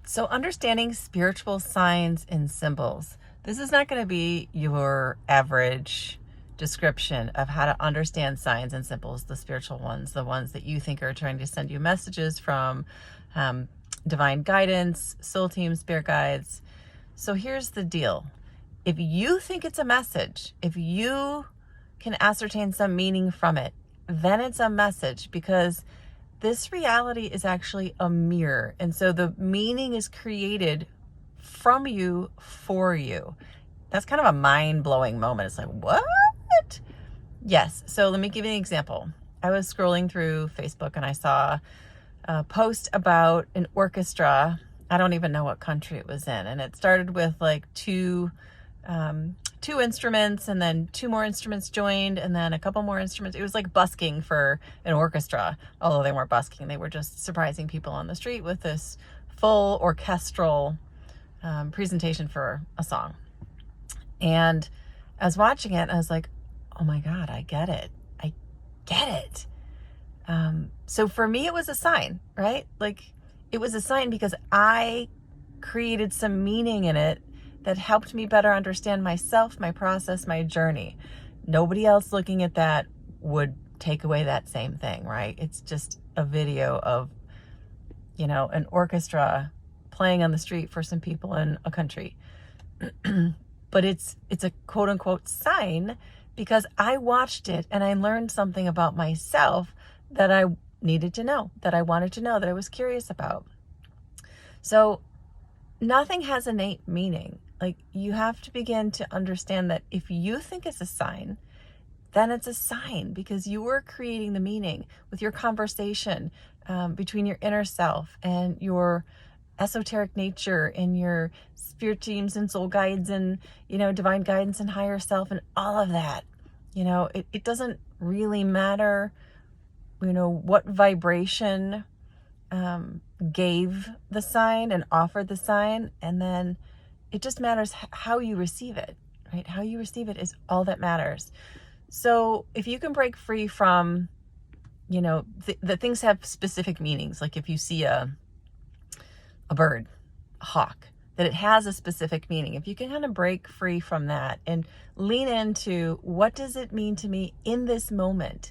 So understanding spiritual signs and symbols. This is not going to be your average description of how to understand signs and symbols, the spiritual ones, the ones that you think are trying to send you messages from divine guidance, soul teams, spirit guides. So here's the deal. If you think it's a message, if you can ascertain some meaning from it, then it's a message, because this reality is actually a mirror. And so the meaning is created from you for you. That's kind of a mind-blowing moment. It's like, what? Yes. So let me give you an example. I was scrolling through Facebook and I saw a post about an orchestra. I don't even know what country it was in. And it started with like two instruments, and then two more instruments joined, and then a couple more instruments. It was like busking for an orchestra, although they weren't busking. They were just surprising people on the street with this full orchestral presentation for a song. And I was watching it and I was like, oh my God, I get it. I get it. So for me, it was a sign, right? Like, it was a sign because I created some meaning in it that helped me better understand myself, my process, my journey. Nobody else looking at that would take away that same thing, right? It's just a video of, an orchestra playing on the street for some people in a country. But it's a quote unquote sign because I watched it and I learned something about myself that I needed to know, that I wanted to know, that I was curious about. So nothing has innate meaning. Like, you have to begin to understand that if you think it's a sign, then it's a sign, because you are creating the meaning with your conversation between your inner self and your esoteric nature and your spirit teams and soul guides and, divine guidance and higher self and all of that. It doesn't really matter, what vibration gave the sign and offered the sign, and then it just matters how you receive it, right? How you receive it is all that matters. So if you can break free from, the things have specific meanings. Like if you see a bird, a hawk, that it has a specific meaning. If you can kind of break free from that and lean into, what does it mean to me in this moment?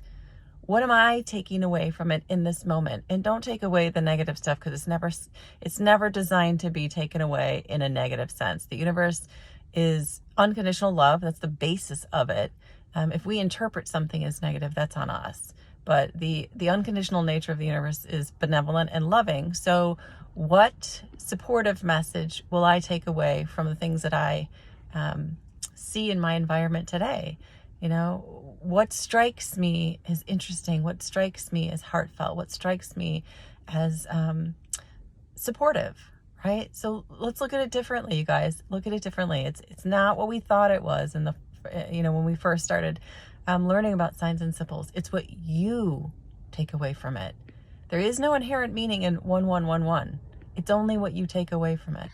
What am I taking away from it in this moment? And don't take away the negative stuff, because it's never designed to be taken away in a negative sense. The universe is unconditional love. That's the basis of it. If we interpret something as negative, that's on us. But the unconditional nature of the universe is benevolent and loving. So what supportive message will I take away from the things that I see in my environment today? What strikes me as interesting? What strikes me as heartfelt? What strikes me as supportive, right? So let's look at it differently, you guys. Look at it differently. It's not what we thought it was in the, when we first started learning about signs and symbols. It's what you take away from it. There is no inherent meaning in 1111. It's only what you take away from it.